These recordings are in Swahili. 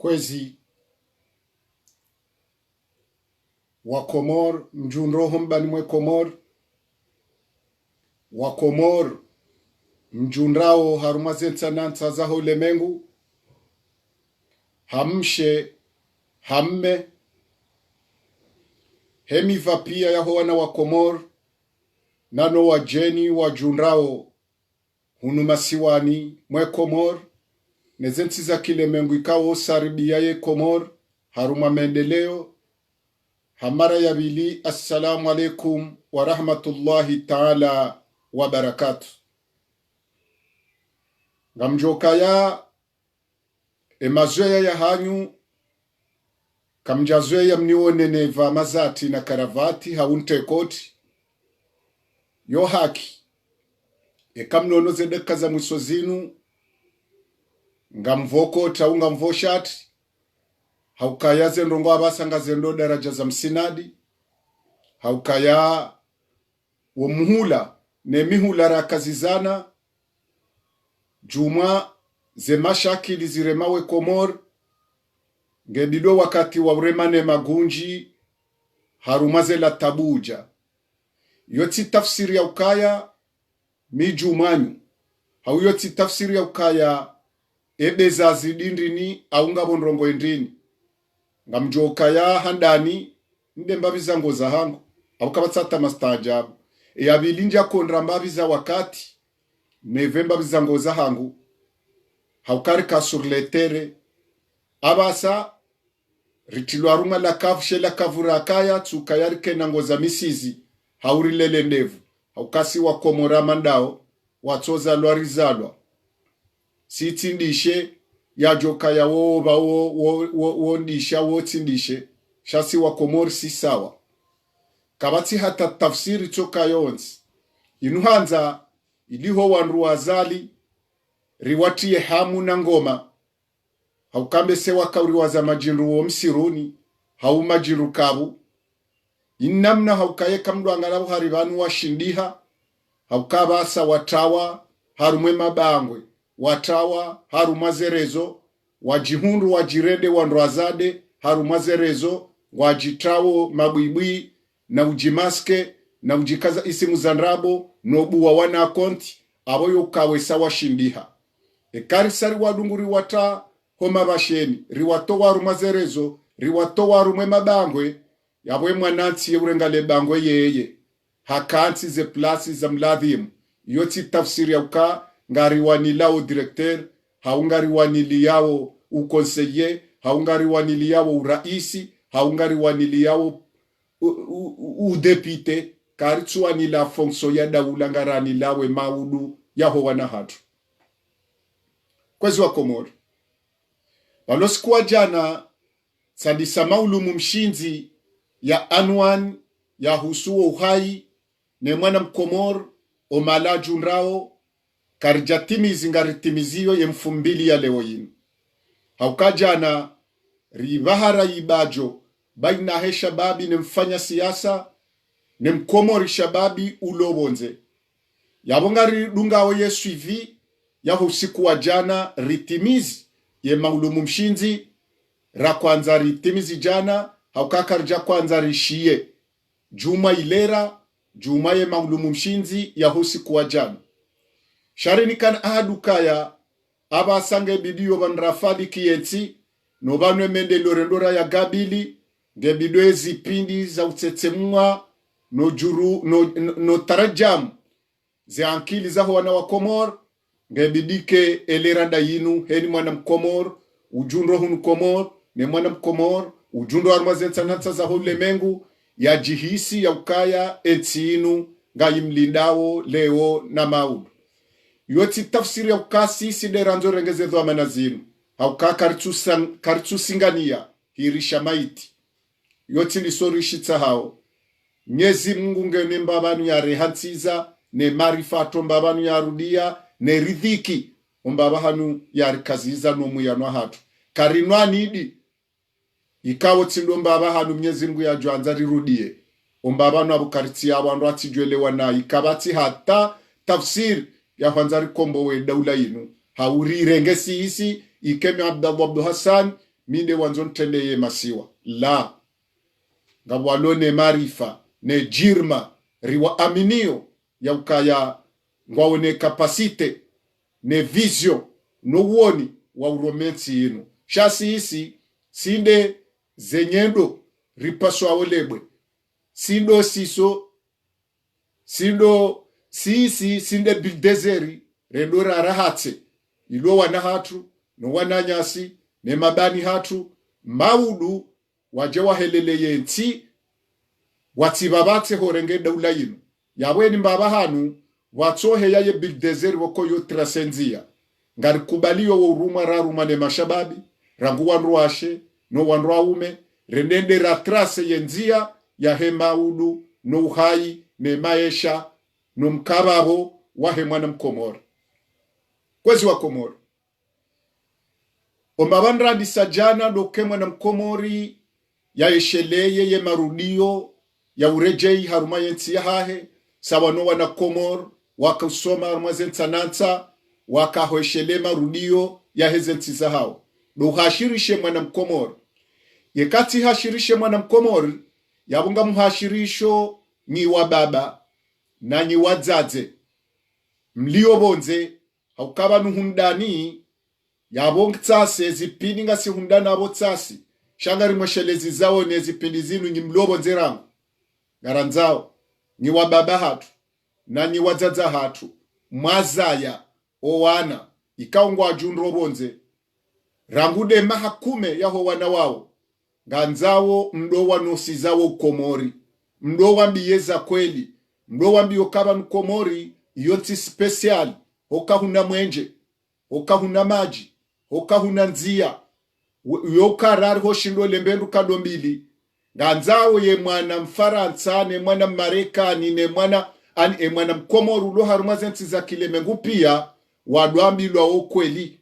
kwezi wa Komor mjunroho mbani mwe Komor wa Komor mjunrao harumazensa nansa zaho ulemengu hamshe hamme hemiva pia yaho wana wa Komor nano wajeni wajunrao hunumasiwani mwe Komor nezensi za kilemengu ikawo saribia ye Komor haruma maendeleo. Hamara ya bili, assalamu alaikum wa rahmatullahi ta'ala wa barakatuh. Ngamjokaya emazoea ya hanyu kamjazoea mnione neva mazati na karavati haunte koti yo haki kamnono zedeka za mwiso zinu ngamvoko taunga mvoshati haukaya zendongo abasanga zendo daraja za msinadi haukaya womuhula ne mihula rakazizana juma zemashakili ziremawe Komor ngedido wakati wa uremane magunji harumaze la tabuja yoti tafsiri ya ukaya mijumanyu hau yoti tafsiri ya ukaya ebeza zidindini aunga bonrongo endini ngamjoka ya handani nde mbabiza ngoza hangu abukabatsata mastajabu yabilinja kondra mbabiza wakati neve mbabiza ngoza hangu haukarika sur letere abasa ritilwaruma la kafshe la kavura kaya tsukayarike na ngoza misizi haurilele ndevu haukasi wa Komora mandao watsoza lwarizalwa sitindishe ya joka ya woba wo ndisha wo tindishe shasi wa Komor si sawa kabati hata tafsiri toka yonzi inuhanza iliho wanru wazali riwatie hamu na ngoma haukambe sewa kauri waza majinru wo msiruni hau majinru kabu innamna haukaye kamdu angalabu haribanu wa shindiha haukabasa watawa harumwe mabangwe watawa harumazerezo wajihundu wajirende wandwazade harumazerezo wajitawo mabwibwi na ujimaske na ujikaza isimu zandrabo nobuwa wana konti aboyo kawe sawa shindiha ekarisari wadunguri wata homa basheni riwato warumazerezo riwato warumwe mabangwe yabwe mwananti urengale bangwe yeye hakanti ze plasi za mladhimu yoti tafsiri ya uka ngariwani lao directeur haungariwani yao ukonseye haungariwani yao uraisi haungariwani yao udepite karitsuani la fonction ya daulangarani lawe maudu yaho wana hatu kwezi wa Komor walosikuwa jana sadisa maulumu mshinzi ya anwan ya husuo uhai ne mwana mkomor omala junrao karijatimizi ngaritimiziyo ye mfumbili ya leo yinu haukajana ribahara ibajo baina he shababi ne mfanya siasa ne mkomori shababi ulobonze yabongari dungao ye suivi ya usiku wa jana ritimizi ye maulumu mshinzi ra kwanza ritimizi jana haukakarja kwanza rishie juma ilera juma ye maulumu mshinzi ya usiku wa jana sharini kan ahadukaya abasange bidiyo banrafadi kiyensi no banwe mende lorendora ya gabili nge bidiyo zipindi za utsetsemwa no tarajam ze ankili za wana wa Komor nge bidike eleranda yinu heni mwana mkomor ujunro hunu Komor ne mwana mkomor ujunro armazensa nansa za hule mengu ya jihisi ya ukaya ensi inu nga imlindao leo na maudu yoti tafsiri ya ukasi sideranzo rengeze dho amanazinu hauka karitsu singania hirisha maiti yoti lisorishitsa hao nyezi Mungu ngene mbabanu ya rehansiza ne marifato mbabanu ya rudia ne ridhiki mbabahanu ya rikaziza no muyanwa hatu karinwa nidi ikawo tsindo mbabahanu nyezi Mungu ya jwanza rirudie mbabanu abukaritsi abantu atijwelewa na ikabati hata tafsiri ya kwanza rikombo we daula inu hauri rengesi isi ikemi Abdallah Abdu Hassan minde wanzo ntendeye masiwa la ngawalone marifa ne jirma riwa aminio ya ukaya ngwaone kapasite ne vision no woni wa uromensi inu shasi isi sinde zenyendo ripaswa olebwe sindo siso sindo sisi sinde bildezeri rendora rahatse ilo wana hatu no wana nyasi ne mabani hatu maudu waje wahelele yenti watibabate horenge daula yinu yabweni mbaba hanu watsohe yaye bildezeri woko yo trasenzia ngari kubaliyo wa uruma raruma ne mashababi rangu wanruashe no wanruaume rendende ratrase yenzia ya hemaudu no uhai ne maesha no mkabaho wahe mwana mkomoro kwezi wa komoro omabanrandi sajana doke mwana mkomori ya esheleye ye marudio ya urejei haruma yensi ya hahe sawa no wana komoro waka usoma haruma zensanansa waka hoeshele marudio ya hezensi za hao do hashirishe mwana mkomoro yekati hashirishe mwana mkomori yabunga muhashirisho ni wa baba na ni wadzaze mlio bonze haukaba nuhundani yabonga tsase zipindi ngasi hundana abo tsasi shangari mweshelezi zao ne zipindi zinu ni mlio bonze rangu garanzao ni wa baba hatu na ni wadzaza hatu mwazaya owana ikaungwa ajunro bonze rangude mahakume yaho wana wao ganzawo mdo wanosi zawo komori mdo wambiyeza kweli mdo wambiyo kaba nukomori yoti special hoka huna mwenje hoka huna maji hoka huna nzia yoka rari hoshindo lembendu kadombili ganzawo ye mwana mfaransa ne mwana marekani ne mwana mwana mkomoru lo haruma zensi za kilemengu pia wadwambilwa okweli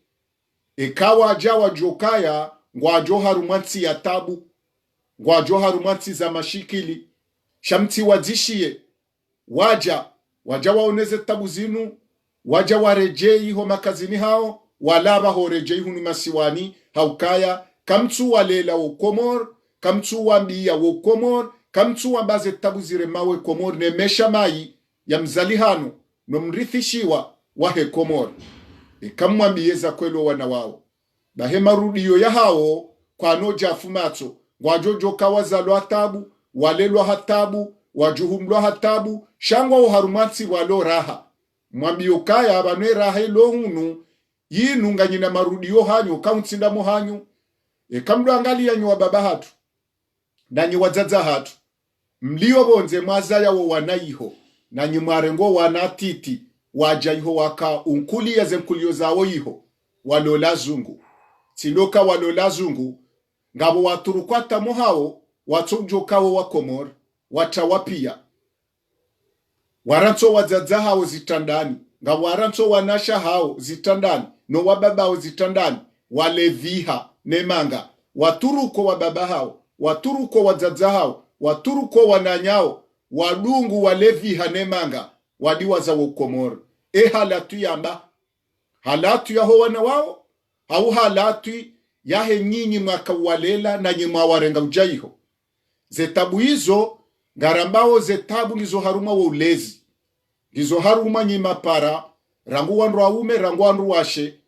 ekawa jawa jokaya ngwajo harumansi ya tabu ngwajo harumansi za mashikili shamti wadzishie waja waoneze tabu zinu waja warejei ho makazini hao walaba ho rejei hunu masiwani haukaya kamtu walela wo komor kamtu wambia wo komor kamtu wambaze tabu zire mawe komor ne mesha mai ya mzalihano no mrithishiwa wahe komor ikamwambiyeza kwelo wana wao bahema rudiyo ya hao kwa noja fumato ngwajojo kawazalwa hatabu walelwa hatabu wajuhumlwa hatabu shangwa uharumansi walo raha mwambiyo kaya abanwe raha ilo hunu yinunga nyina marudiyo hanyu kauntinda mo hanyu kamdo angalia nywa baba hatu na nyi wadzaza hatu mlio bonze mwazaya wo wanaiho na nyi mwarengo wanatiti waja iho waka unkuli ya zemkulio zawo iho walola zungu tiloka walola zungu ngabo waturukwata mo hao watsujokawo wa komor watawapia waranto wadzaza hao zitandani ngabo waranto wanasha hao zitandani no wababa hao zitandani waleviha nemanga waturuko wababa hao waturuko wadzaza hao waturuko wananyao wadungu waleviha nemanga wadiwa za wokomor halatu yamba halatu ya ho wana wao au halatu yahe nyinyi mwakawalela na nyima warenga ujaiho zetabu hizo garambao zetabu lizo haruma wa ulezi lizo haruma nyima para rangu wanru aume rangu wanru washe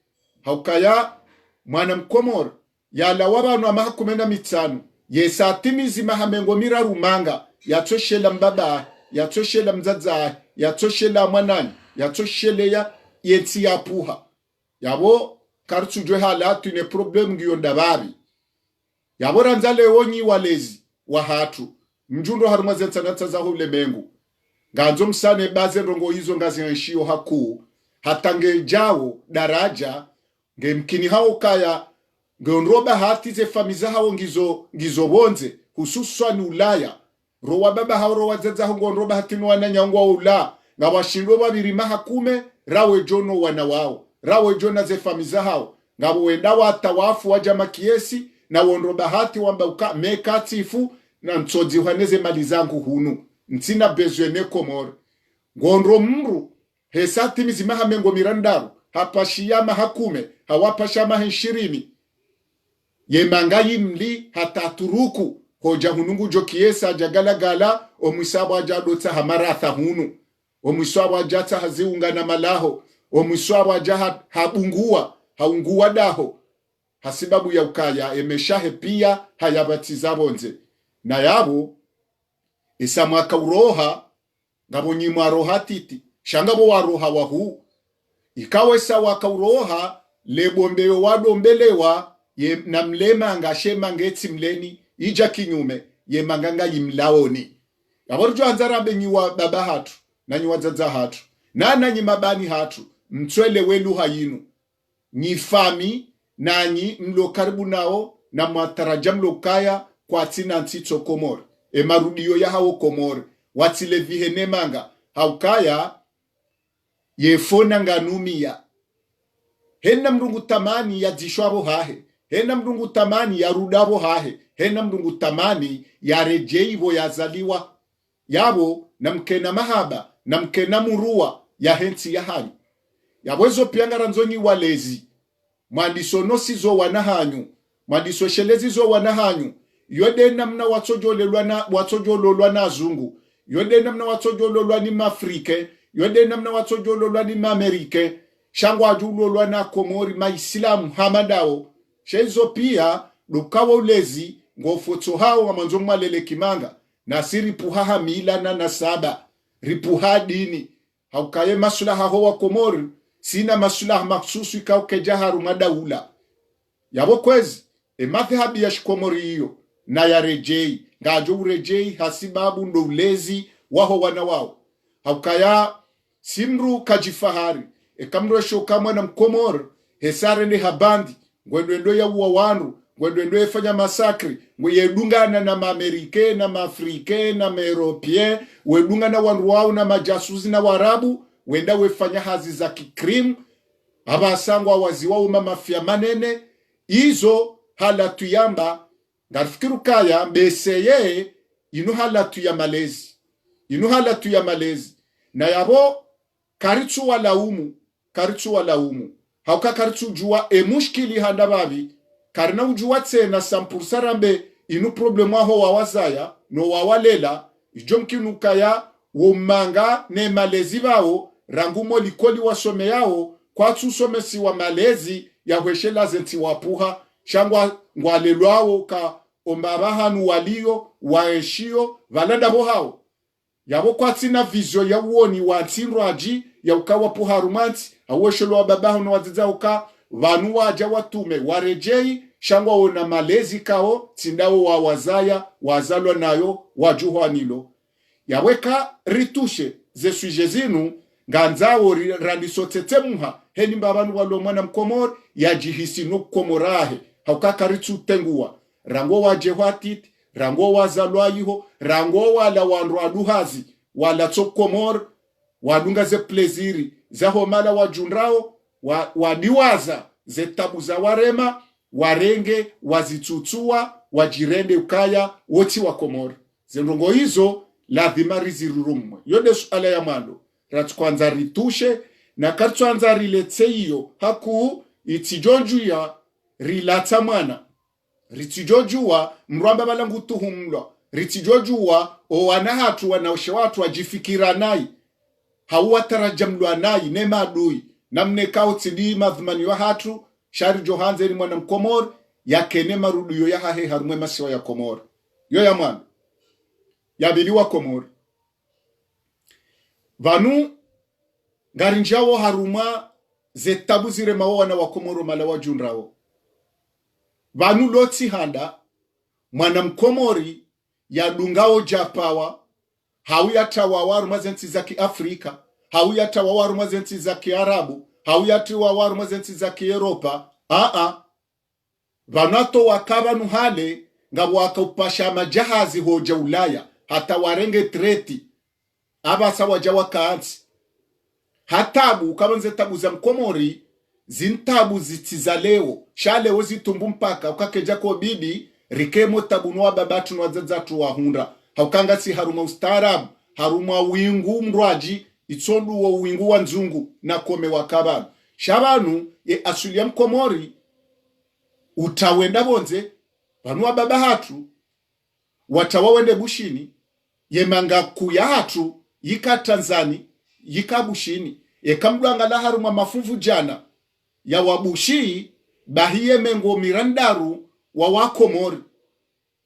haukaya mwana mkomor yala wabanu wa mahakumena mitanu yesatimizi mahamengo miraru manga yatoshela mbaba yatoshela mzaza yatoshela mwanani yatoshele ya yenti ya puha yabo kartujwe halatu ine problem ngiyo ndababi yabo ranzale wonyi walezi wa hatu mjundo haruma zensanata za hule mengu ganzo msane baze rongo hizo ngazi nshio haku hatange jao daraja nge mkini hao kaya ngeonroba hati ze famiza hao ngizo bonze hususwa ni Ulaya rowa baba hao rowa zedza hao ngonroba hati nwana nyangwa ula na washindo babiri mahakume rawe jono wana wao rawe jona ze famiza hao ngabo wenda watawafu waja makiesi na wonroba hati wamba uka mekatifu na ntsozi haneze mali zangu hunu ntsina bezwe ne komor ngondro mru hesati mizima hamengo mirandaru hapa shiyama hakume hawapa shama 20 yemangayi mli hata turuku hoja hunungu jokiesa jagalagala omwisabo ajadota hamaratha hunu omwisabo ajata haziunga na malaho omwisabo ajaha habungua haungua daho hasibabu ya ukaya emeshahe pia hayabatizabonze na yabo isa mwaka uroha ngabo nyimwa roha titi shangabo waroha wahu ikawe sa waka uroha lebombeyo wadombelewa ye na mlema ngashema ngeti mleni ija kinyume ye manganga yimlaoni yaborjo anzara benyiwa baba hatu na nyiwa zaza hatu na nyimabani hatu mtwele welu hayinu nyifami nanyi mlo karibu nao na mwataraja mlo kaya kwa tina ntito komor marudio ya hao komor watile vihene manga haukaya yefona nganumia hena mrungu tamani ya jishwabo hahe hena mrungu tamani ya rudabo hahe hena mrungu tamani ya rejeivo ya zaliwa yabo na mkena mahaba na mkena murua ya hensi ya hanyu yabwezo piangara nzonyi walezi mwandiso nosizo wanahanyu mwandiso shelezizo wanahanyu yode namna watojololwa na zungu yode namna watojololwa ni mafrike yode namna watojololwa ni mamerike shangwa ajulolwa na komori maislamu hamadao shezo pia lukawa ulezi ngofoto hao wa manzo mwalele kimanga na siri puhaha mila na nasaba ripuha dini haukaye masulaha hoa komori sina masulaha maksusu ikaukeja haruma daula yabo kwezi madhhabi ya shikomori hiyo na ya rejei ngajo urejei hasibabu ndo ulezi waho wana wao haukaya simru kajifahari kamro shokamwa na mkomor hesare ni habandi ngwendo ya uwawanu ngwendo efanya masakri ngwedungana na maamerike na maafrike na maeuropien wedungana wanru wao na majasuzi na warabu wenda wefanya hazi za kikrim abasangwa wazi wao mafia manene izo halatu yamba ngarifikiru kaya beseye inu halatu ya malezi na yabo karitu walaumu hauka karitu jua mushkili handa babi karina ujua tsena sampursarambe inu problemu aho wawazaya no wawalela ijomkinu kaya womanga ne malezi bao rangumo likoli wasome yao kwa tusomesi wa malezi ya hweshela zenti wapuha shangwa ngwalelwao ka ombabahanu walio waeshio valada bohao yabo kwa tina vizio ya uoni wa tinraji ya ukawa puharumanti aweshelo wa babahu na waziza uka vanu waja watume warejei shangwa ona malezi kao tindao wa wazaya wazalwa nayo wajuhwa nilo yaweka ritushe ze sujezinu nganzao randisotetemuha heni mbabanu walo mwana mkomor ya jihisi nukomorahe haukaka ritu tengua rango wa jehwatit rango wa zalwaiho rango wala wanru aduhazi wala tokomor wadunga ze pleziri za homala wajunrao wadiwaza ze tabu za warema warenge wazitutua wajirende ukaya woti wa komor zenrongo hizo lazima rizirurumwe yode suala ya mando ratukwanza ritushe na kartuanza riletse iyo haku itijonju ya rilata mwana ritijojua mrwamba balangu tuhumlwa ritijojua o wanahatu wanaoshe watu wajifikira nai hauwatarajamlwa nai nema adui namne kautidi madhmani wa hatu shari johanze ni mwana mkomor ya kene marudu ya hahe harumwe masiwa ya komor yo ya mwana ya biliwa komor vanu ngarinjao haruma zetabu zire mawana wa komoro malawa junrao vanu loti handa mwana mkomori ya dungao japawa hawiyata wawaru mazenti za kiafrika hawiyata wawaru mazenti za kiarabu hawiyata wawaru mazenti za kieuropa vanato wakaba nuhale nga wakaupasha majahazi hoja ulaya hata warenge treti abasa waja wakaansi hatabu kabanze tabu za mkomori zintabu zitizaleo shaleo zitumbu mpaka ukakeja ko bibi rikemo tabu no babatu no wazazatu wa hunda haukanga si haruma ustaarabu haruma wingu mrwaji itsondu wo wingu wa nzungu na kome wakabanu shabanu ye asulia mkomori utawenda bonze vanua baba hatu watawawende bushini yemanga kuya hatu yika Tanzani yika bushini ekamdwangala haruma mafuvu jana ya wabushi bahiye mengo mirandaru wa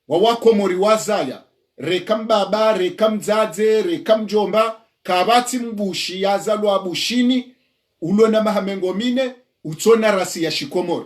wakomori wazaya rekam baba rekam zaze rekam jomba kabati mbushi yazalwa bushini ulo na mahamengo mine utona rasi ya shikomori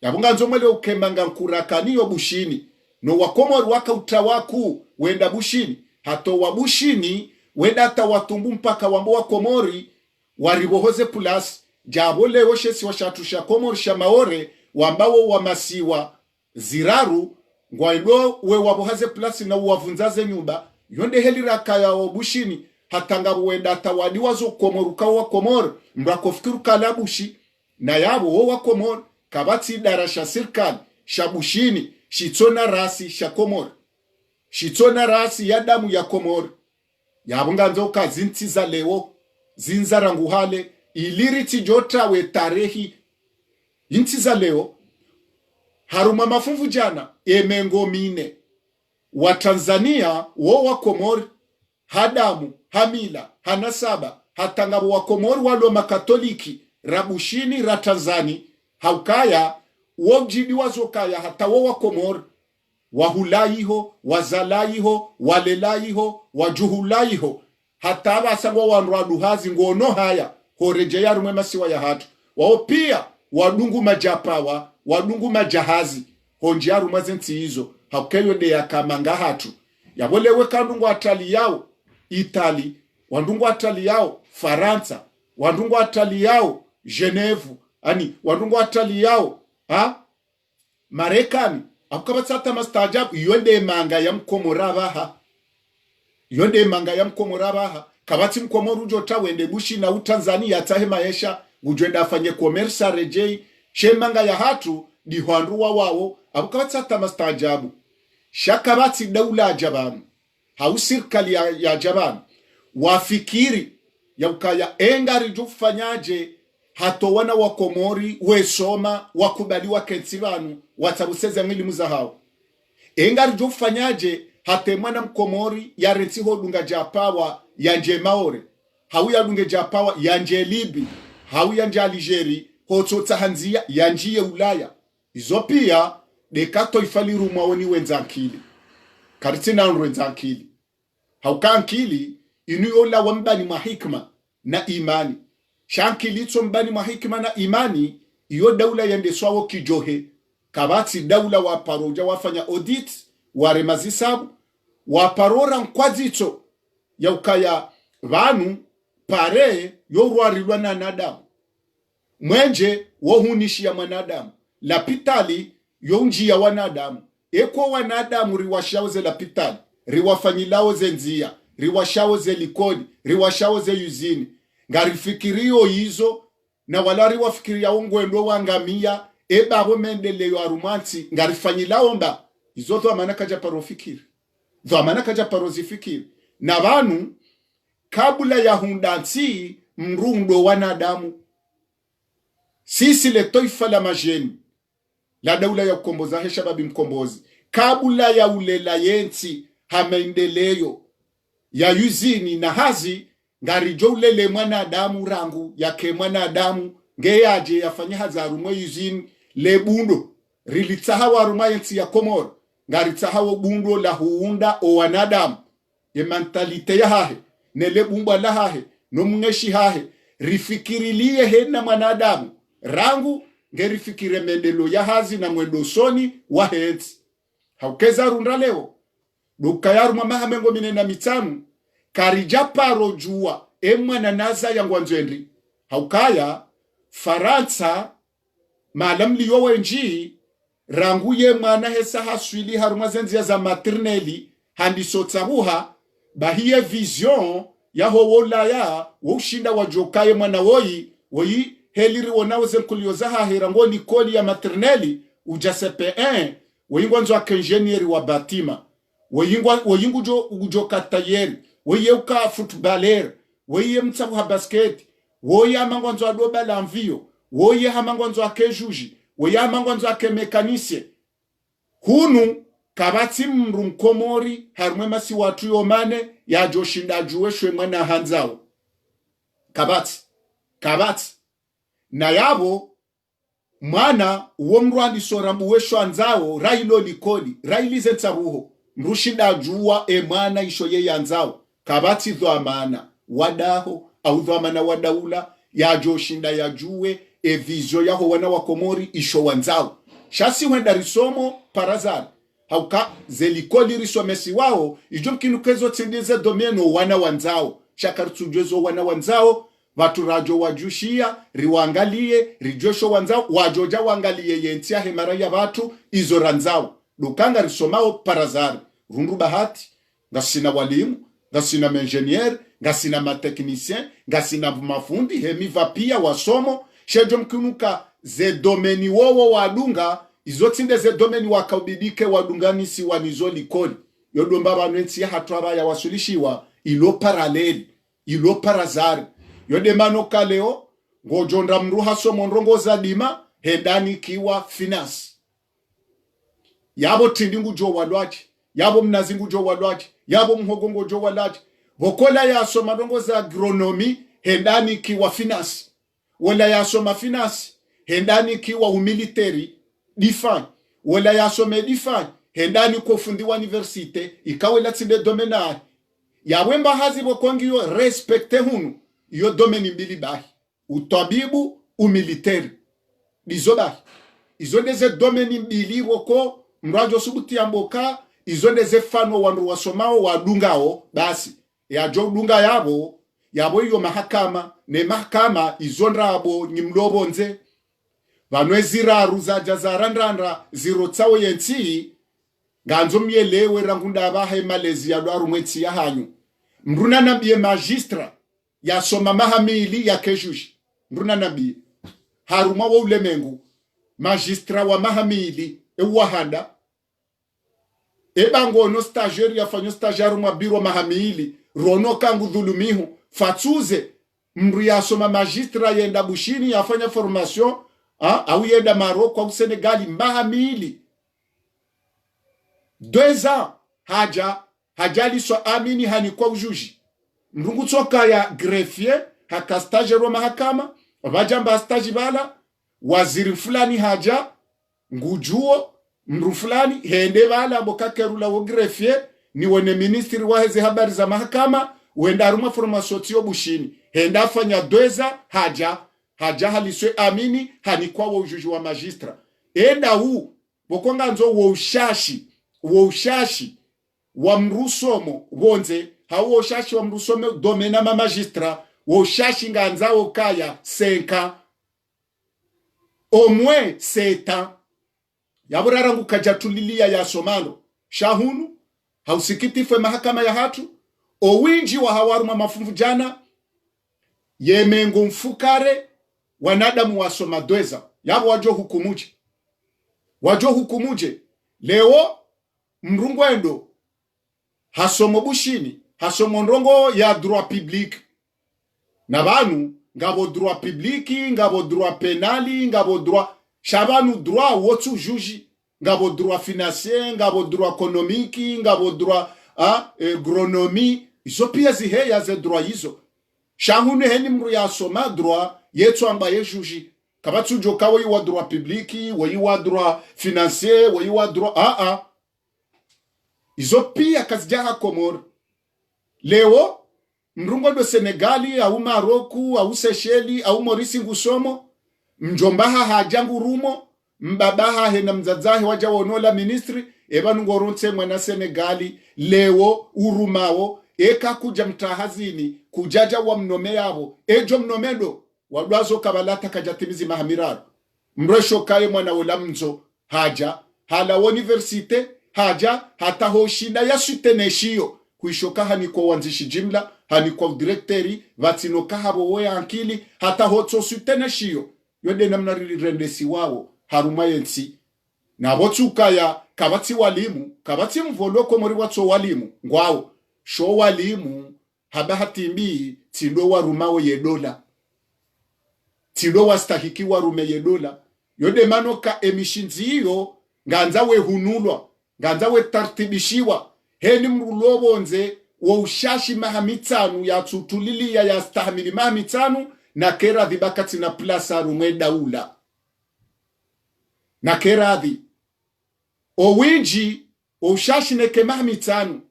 yabunga nzomwele ukemanga nkurakani yo bushini no wakomori waka utawaku wenda bushini hato wabushini wenda hata watumbu mpaka wambo wakomori waribohoze plus jabole woshesi washatusha komori shamaore wambao wamasiwa ziraru ngwailo we wabohaze plus na uwavunzaze nyumba yonde helira kaya wabushini hatanga wenda tawadi wazo komoruka wa komori mrakofikiru kalabushi na yabo wa komori kabati darasha sirkali shabushini shitsona rasi sha komori shitsona rasi ya damu ya komori yabunga nzoka zintiza leo zinzara nguhale iliriti jota we tarehi intiza leo haruma mafuvu jana emengo mine wa Tanzania wo wa komori hadamu hamila hanasaba hatangabo wa komori walo makatoliki rabushini ra Tanzani haukaya wojidi wazokaya hata wo wa komori wahulaiho wazalaiho walelaiho wajuhulaiho hata basangwa wanraduhazi ngono haya horeje ya rumwe masiwa ya hatu wao pia wadungu majapawa wadungu majahazi honji ya rumwe zinti hizo haukeyo de ya kamanga hatu yabolewe kandungu atali yao Itali wandungu atali yao Faransa wandungu atali yao Genevu wandungu atali yao Marekani akukabatsata mastajabu yonde manga ya mkomorabaha kabati mkomoru ujota wende bushi na utanzania tahe maesha ujwenda afanye komersa rejei shemanga ya hatu di huandruwa wao akukabatsata mastajabu shakabati daula jabanu hau sirkali ya jabanu wafikiri ya ukaya engari jufanyaje hato wana wakomori wesoma wakubaliwa kensivanu watabuseze mwilimu za hao engari jufanyaje hate mwana mkomori ya reti hodunga japawa ya nje maore hau ya dunge japawa ya nje libi hau ya nje aligeri hotota hanzia ya njiye ulaya izo pia dekato ifaliru maoni wenzankili karitina wenzankili hauka ankili inu yola wambani mahikma na imani shankilitso mbani mahikma na imani iyo daula yende swawo kijohe kabati daula wa paroja wafanya audit waremazisabu waparora nkwazito ya ukaya vanu pare yorwarilwa na nadamu mwenje wohunishi ya manadamu lapitali yonji ya wanadamu eko wanadamu riwashao ze lapitali riwafanyilao ze nzia riwashao ze likoni riwashao ze yuzini ngarifikirio hizo na walari wafikiria ongwendo wangamia abo mendeleyo arumanti ngarifanyilao mba izo dho amana kaja parofikiri dho amana kaja parozifikiri na vanu kabula ya hundansi mrundo wanadamu sisi le toifa la majeni la daula ya kukomboza hesha babi mkombozi kabula ya ulela yenti hamaendeleyo ya yuzini na hazi ngarijo ulele mwanadamu rangu yake mwanadamu ngeyaje yafanya hazaru mwe yuzini le bundo rilitsahawa rumayensi ya komoro ngaritsahawa bundo la huunda o wanadamu ye mentalite ya hahe nele bumba la hahe no mngeshi hahe rifikirilie hena mwanadamu rangu ngerifikire mendelo ya hazi na mwendosoni wa hensi haukeza runda leo dukayaru mamaha mengo minena mitanu karijaparo jua emwana naza ya ngwanzwendi haukaya Faransa malam liyo wenji rangu ye mwana hesa haswili harumazenzi ya za materneli handi sotsabuha bahiye vision ya howola ya wushinda wajokaye mwana woyi heliri wonawe zenkulioza hahirango ni koli ya materneli ujasepe woyingwanzo akenjenieri wa batima woyingu ujo katayeri woye uka footballer woye mtsabu ha basket woye amangwanzo adoba la mvio woye hamangwanzo akejuji weyama ngwanzo ake mekanisye hunu kabati mru mkomori harumwe masi watu yomane ya joshinda juweshwe mwana hanzao kabati na yabo mwana uwo mruandi sora muwesho anzao railo likoli railize tsabuho mrushinda juwa mwana isho ye yanzao kabati dhamana wadaho au dhamana wadaula ya joshinda ya juwe vizio yaho wana wakomori isho wanzao shasi wenda risomo parazari hauka zelikoli risomesi wao ijo mkinukezo tsindize domeno wana wanzao shakarutsujezo wana wanzao watu rajo wajushia riwangalie rijosho wanzao wajoja wangalie yentia hemara ya watu izo ranzao dukanga risomao parazari rundu bahati ngasina walimu ngasina menjenier ngasina mateknisien ngasina mafundi hemiva pia wasomo shejo mkinuka ze domeni wowo wadunga izotinde ze domeni wakaubidike wadungani si wanizo likoli yodomba banwensi ya hatwaba ya wasulishiwa ilo paraleli ilo parazari yodemano kaleo ngojonda mruha somo nrongo za dima hendani kiwa finance yabo tindingu jo wadwaji yabo mnazingu jo wadwaji yabo mhogongo jo wadwaji vokola ya soma nrongo za agronomi hendani kiwa finance wala ya soma finance hendani kiwa umiliteri difan wala ya soma difan hendani ko fundi wa universite ikawela tsinde domena ya wemba hazi bokongi yo respecte hunu yo domeni mbili bahi utabibu umiliteri dizo bahi izo deze domeni mbili woko mrajo subuti amboka izo deze fano wanru wasomao wadungao basi ya jo dunga yabo yo mahakama ne mahakama izo nrabo nyimlobo nze vanwezira ruzaja zarandandra ziro tsawo yenti ganzo mielewe rangunda abahe malezi ya dwaru mwetsi ya hanyu mruna nabie magistra ya soma mahamili ya keshushi mruna nabie haruma wa ulemengu magistra wa mahamili ewahanda ebango no stagiaire ya fanyo stagiaire mwa biro mahamili rono kangu dhulumihu fatuze mru ya soma magistra yenda bushini yafanya formation au yenda Maroko au Senegali mahamili 2 ans hajali so amini hani kwa ujuji mrungu tsoka ya greffier haka stagiaire wa mahakama wajamba stage bala waziri fulani haja ngujuo mru fulani hende bala bokakerula wo greffier ni wone ministri wa heze habari za mahakama wenda aruma formation tio bushini henda afanya 2 ans haja haliswe amini hani kwa wo ujuji wa magistra enda hu bokonga nzo wo ushashi wa mrusomo bonze hawo ushashi wa mrusomo domena ma magistra wo ushashi nganzao kaya 5 ans au moins 7 ans yaburara kajatulilia ya somalo shahunu hausikitife mahakama ya hatu owinji wa hawaruma mafunvu jana yemengo mfukare wanadamu wasoma 2 ans yabo wajo hukumuje leo mrungwendo hasomo bushini hasomo ndongo ya droit public na banu ngabo droit public ngabo droit penali ngabo droit shabanu droit wotu juji ngabo droit financier ngabo droit économique ngabo droit agronomie izo pia ziheya ze droit hizo shahune heni mru ya soma droit yetu ambaye juji kabatu jokawe wa droit public wa droit financier wa droit izo pia kazijaha Komoro leo mrungo do Senegali au Maroku au Seychelles au Maurice ngusomo mjombaha hajangu rumo mbabaha hena mzazahi waja wonola ministry eba ngoronte mwana Senegali leo urumao eka kuja mtahazini kujaja wa mnome yabo ejo mnomendo wadwazo kabalata kajatimizi mahamiraro mresho kaye mwana ulamzo haja hala universite haja hata hoshinda ya suteneshio kuishoka hani kwa wanzishi jimla hani kwa directori vatinoka habo we ankili hata hotso suteneshio yode namna rendesi wao haruma yensi na botuka ya kabati walimu kabati mvoloko mori watso walimu ngwao sho walimu haba hatimbi tindo warumao ye dola tindo wastahiki warume ye dola yode manoka emishinzi hiyo nganza we hunulwa nganza we tartibishiwa heni mrulobonze wa ushashi mahamitanu ya tutulilia ya stahamili mahamitanu na keradhi bakati na plasa rumwe daula na keradhi owinji wa ushashi neke mahamitanu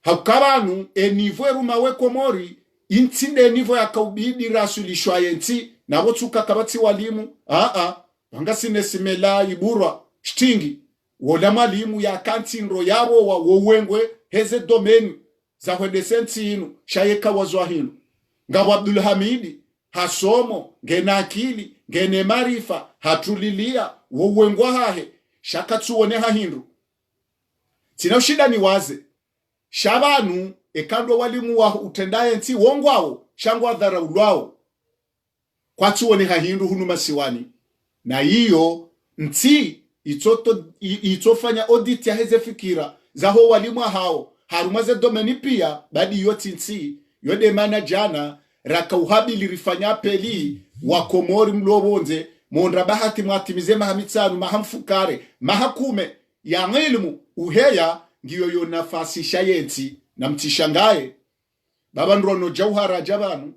haukabanu enivo erumawe komori intinde enivo ya kaubidi rasulishwa yenti na wotuka kabati walimu wanga sinesimela iburwa shtingi wola malimu ya kantinro yabo wa wowengwe heze domeni za hwedesenti inu shayeka wazwa hinu ngabu Abdul Hamidi hasomo ngena akili ngene marifa hatulilia wowengwa hahe shakatsuone hahindu tina ushida ni waze shabanu ekando walimu wa utendaye nti wongwao shangwa dhara ulwao kwa tuone hahindu hunu masiwani na hiyo nti itofanya audit ya heze fikira zaho walimu hao harumaze domeni pia badi yoti nti yode mana jana raka uhabili rifanya peli wa komori mlobonze monra bahati mwatimize mahamitsanu mahamfukare mahakume ya ngilmu uheya ngiyo yo nafasi shayenti na mtishangaye baba ndrono jauhara jabanu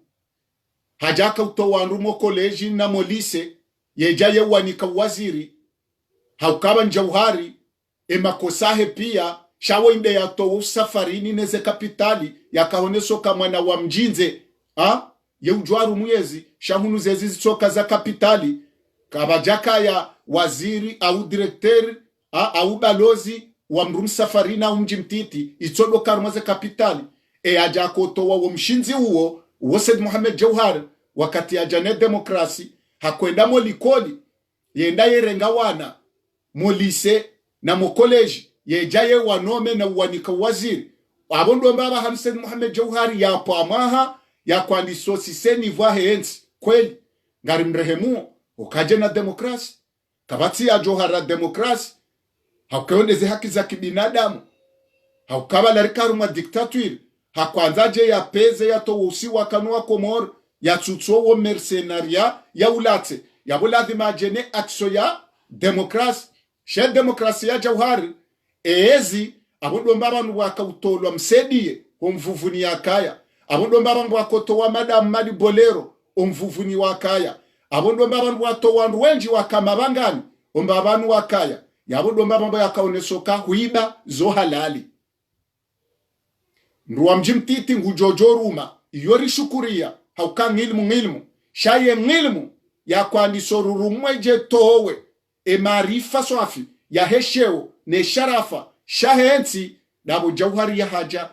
hajaka utowandu mo koleji na molise yejaye wanika waziri haukaba njauhari emakosahe pia shawo inde ya to safarini neze kapitali yakaoneso kamwana wa mjinze ye ujwaru mwezi shahunu zezi zitoka za kapitali kabajaka ya waziri au direkteri au balozi wa mrum safarina au mjimtiti itodo karumaze kapitali ajako towa wa mshinzi huo Said Mohamed Jauhar wakati ya jane demokrasi hakwenda molikoli yenda yerenga wana molise na mokoleji yejaye wanome na uwanika waziri abondo mbaba Said Mohamed Jauhar ya pamaha ya kwandiso siseni vwa heensi kweli ngari mrehemu ukaje na demokrasi kabati ya Jauhar demokrasi haukawendeze haki za kibinadamu haukaba larikaruma diktatwiri hakwanzaje ya peze ya towusi wakanua komor ya tutsowo mercenaria ya ulate ya buladhima jene akso ya demokrasi she demokrasi ya Jauhar eezi abondo mbabanu wakautolwa msedie omvuvuni yakaya abondo mbabanu wakotowa madam mali bolero omvuvuni wakaya abondo mbabanu watowandu wenji wakamabangani ombabanu wakaya yabondo mbabanu yakaonesoka huiba zo halali nduwa mjimtiti ngujojoruma yori shukuria hauka ngilmu shaye ngilmu ya kwanisorurumweje towe marifa swafi ya hesheo ne sharafa shahensi dabo Jauhari ya haja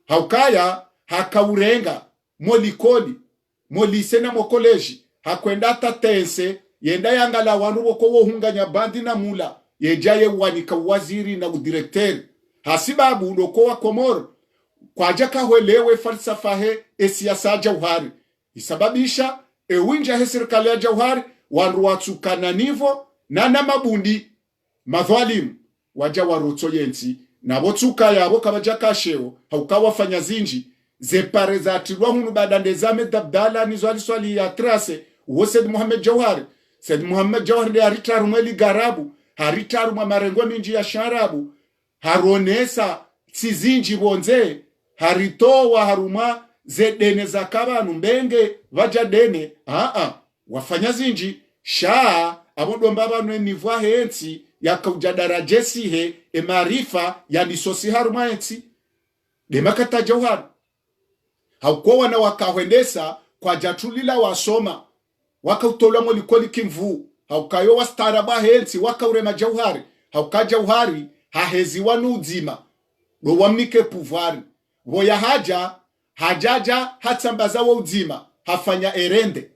haukaya hakaurenga molikoli molise na mokoleji hakwenda tatense yenda yangala wanu woko wohunganya bandi na mula yejaye wanika waziri na udirekteri hasibabu ndoko wa Komoro kwa jaka huelewe falsafa he siasa Jauhari isababisha ewinja he serikali ya Jauhari wanru watsukana nivo na mabundi madhalimu waja waroto yensi na botsuka yabo kabajaka sheo haukawa fanya zinji zepare za atirwa hunu badande zame dabdala nizwali swali ya trase Said Mohamed Jauhari Said Mohamed Jauhari de haritaru mweli garabu haritaru marengo minji ya sharabu haronesa sizinji bonze haritowa haruma zedene za kabanu mbenge vaja dene wafanya zinji shaa abondo mbabanu nivwa hensi yakaujadara jesi he marifa ya nisosi haruma hensi demakata Jauhari haukuwa wana wakahwendesa kwa jatulila wasoma wakautola molikoli kimvu haukayo wastaraba hensi wakaurema Jauhari hauka Jauhari hahezi wanudzima wamnike pouvoir voya hajaja hatambaza wa udzima hafanya erende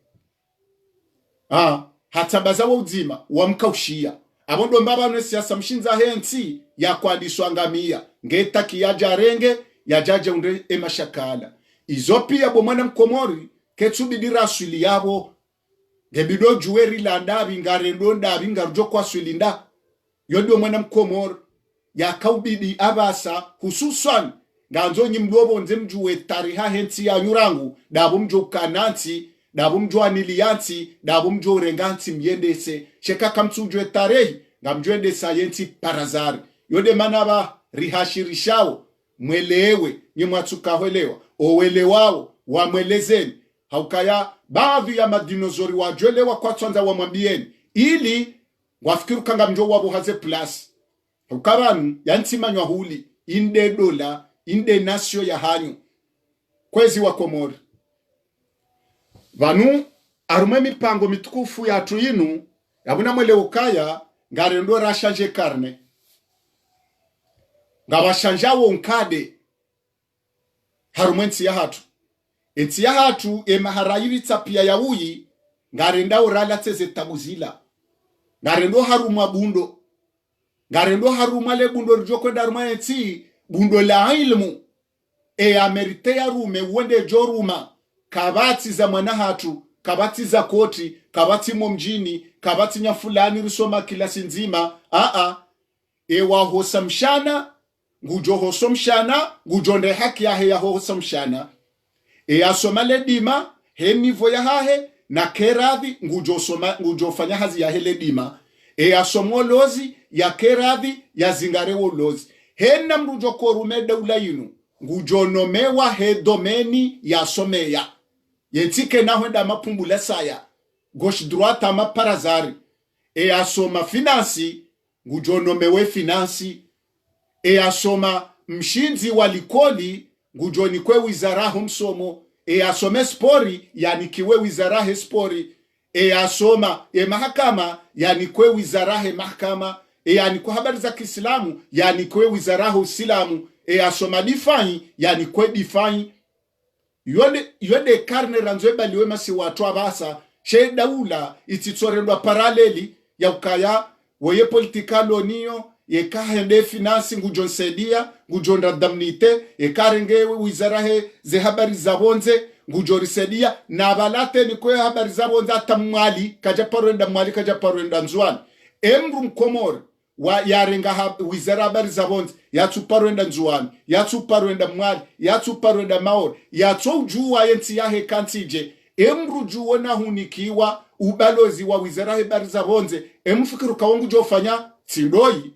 hatambaza wa udzima wamkaushia abondo mbaba siasa mshinza hensi ya kwandiswa ngamia ngeta kiyaja renge yajaje unde emashakala izopia bomwana mkomori ketsubidira asili yabo ngebido juweri landa bingarendo nda bingarujo kwa swilinda yodo mwana mkomori yakaubidi abasa hususan nganzo nyimlobo nze mjuwe tariha hensi ya nyurangu dabo mjoka nansi dabu mjua nilianti dabu mjua urenganti myendese sheka kamtujwe tarehi ngamjwende sayenti parazari yode manaba rihashirishao mwelewe nyemwatukahwelewa owelewao wamwelezeni haukaya baadhi ya madinozori wajwelewa kwa twanza wamwambieni ili wafikiru kanga mjo wabo haze plus haukabanu yantimanywa huli inde dola inde nasio ya hanyu kwezi wa Komori vanu arume mipango mitukufu ya tuinu yabuna mwele ukaya ngarendo rashanje karne ngabashanjawo nkade harume nti ya hatu enti ya hatu emaharayiri tapia ya uyi ngarenda urala teze tabuzila ngarendo haruma bundo ngarendo haruma le bundo rjoko daruma enti bundo la ilmu amerite ya rume uende joruma kabati za mwana hatu kabati za koti kabati momjini kabati nya fulani rusoma kilasi nzima wahosa mshana ngujo hoso mshana ngujonde haki yahe ya hosa mshana asoma ledima he nivo ya hahe na keradhi ngujo fanya hazi ya hele dima asomo lozi ya keradhi ya zingarewo lozi hena mrujo korume daula yinu ngujonomewa he domeni ya someya yentike na hwenda mapumbula saya gauche droite ama parazari asoma finansi ngujonomewe finansi asoma mshinzi walikoli ngujoni kwe wizaraho msomo asome spori yani kiwe wizarahe spori asoma mahakama yani kwe wizarahe mahakama yani kwa habari za Kiislamu yani kwe wizaraho Uislamu asoma difai yani kwe difai yode karne ranzwe baliwe masi watu abasa she daula ititsorendwa paraleli ya ukaya woye politikalo niyo yekahende finance ngujonsaidia ngujonda damnite yekarengewe wizarahe ze habari za bonze ngujorisaidia na balate ni kwe habari za bonze atamwali kaja parwenda mwali kaja parwenda nzwani emru mkomori wa yarenga wizara habari za bonze yatu parwenda nzwani yatu parwenda mwali yatu parwenda maori yatu ujuwa yenti yahe kantije emru juwa na hunikiwa ubalozi wa wizara habari za bonze emfikiru kawangu jofanya tindoi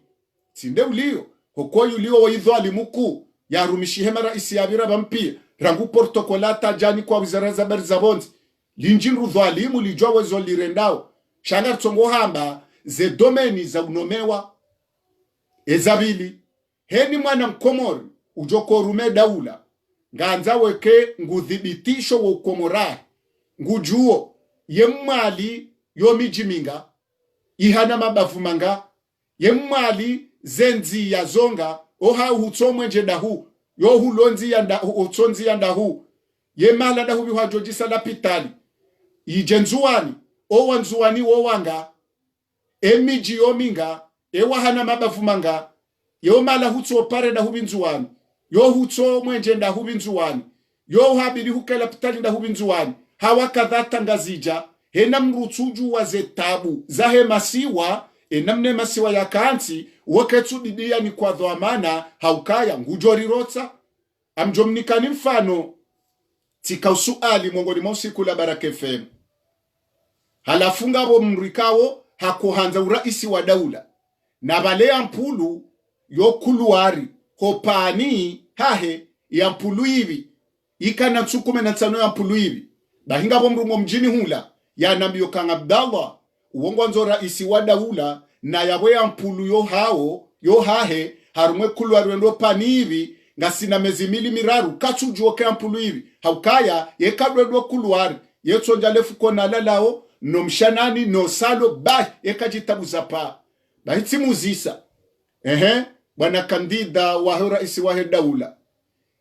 tinde ulio hokoyu ulio waidhali muku ya rumishihema raisi ya vira bampia rangu portokolata jani kwa wizara za habari za bonzi linjinru dhalimu lijua wezo lirendao shanga tongo hamba ze domeni za unomewa ezabili heni mwana mkomori ujoko rume daula nganza weke ngudhibitisho wa ukomora ngujuo yemmali yomijiminga ihana mabavu manga yemmali zenzi ya zonga oha hutsomwenje dahu yo hulonzi ya ndahu utsonzi ya ndahu yemala dahu bihajojisa la pitali ijenzuani o wanzuani wo wanga emiji yominga ewahana mabavu manga yo mala hutso pare dahu binzuani yo hutso mwenje ndahu binzuani yo habili hukela pitali ndahu binzuani hawakadhata ngazija hena mrutsuju wa zetabu zahe masiwa enamne masiwa ya kanti waketsu didia ni kwa dhamana haukaya ngujori rotsa amjomnikani mfano tika usuali mongoni mausiku la Baraka FM halafunga bo mrikawo hakuhanza uraisi wa daula na balea mpulu yokuluari hopani hahe ya mpulu hivi ikana tsukume na tsano ya mpulu hivi bahinga bo mrumo mjini hula ya nambiyo kang Abdallah uongo nzo raisi wa daula na yabo ya mpulu yo hahe harumwe kuluari wendo pani hivi ngasina mezimili miraru kachujuo ke mpulu hivi haukaya yekadwedwa kuluari yetsonja lefuko na lalao no mshanani no salo yekajitabu zapa bahiti muzisa bwana kandida wa raisi wa daula